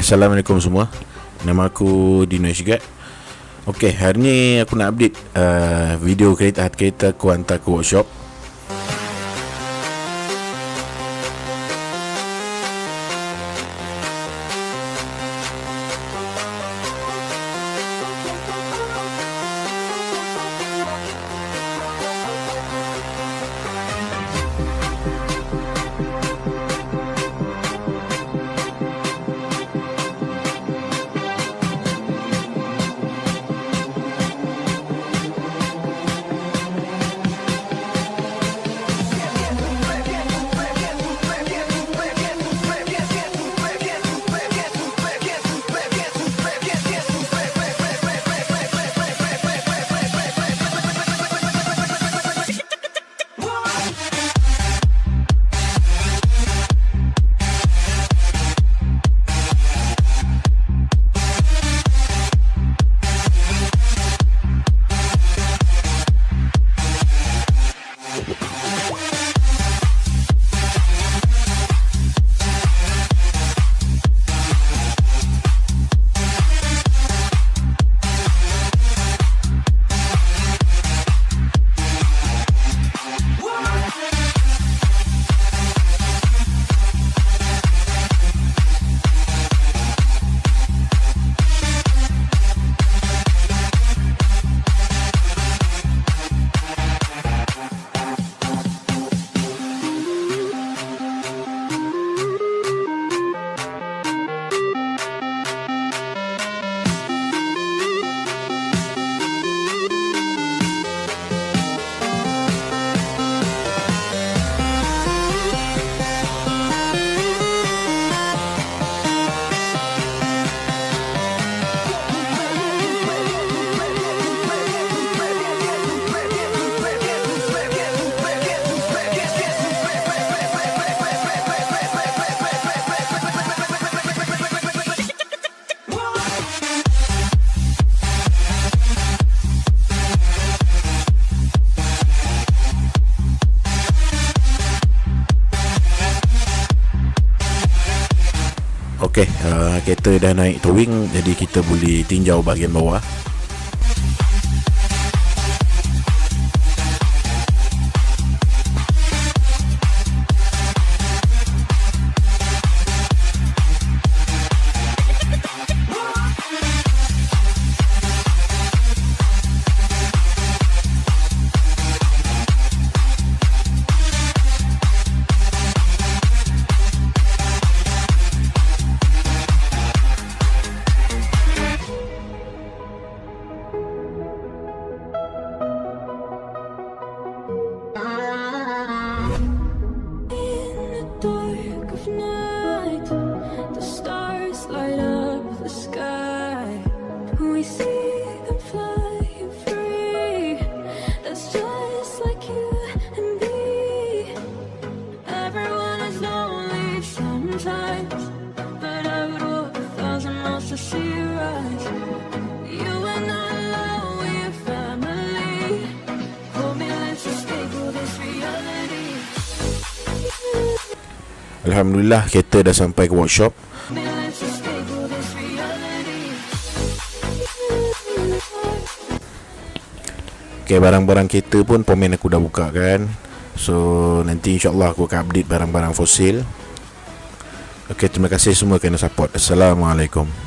Assalamualaikum semua. Nama aku Dino Ishgat. Okey, hari ni aku nak update video kereta aku hantar ke workshop. Okey, kereta dah naik towing, jadi kita boleh tinjau bahagian bawah. Alhamdulillah, kereta dah sampai ke workshop. Okay, barang-barang kereta pun pomen aku dah buka kan. So nanti insyaAllah aku akan update barang-barang for sale. Okay, terima kasih semua kerana support. Assalamualaikum.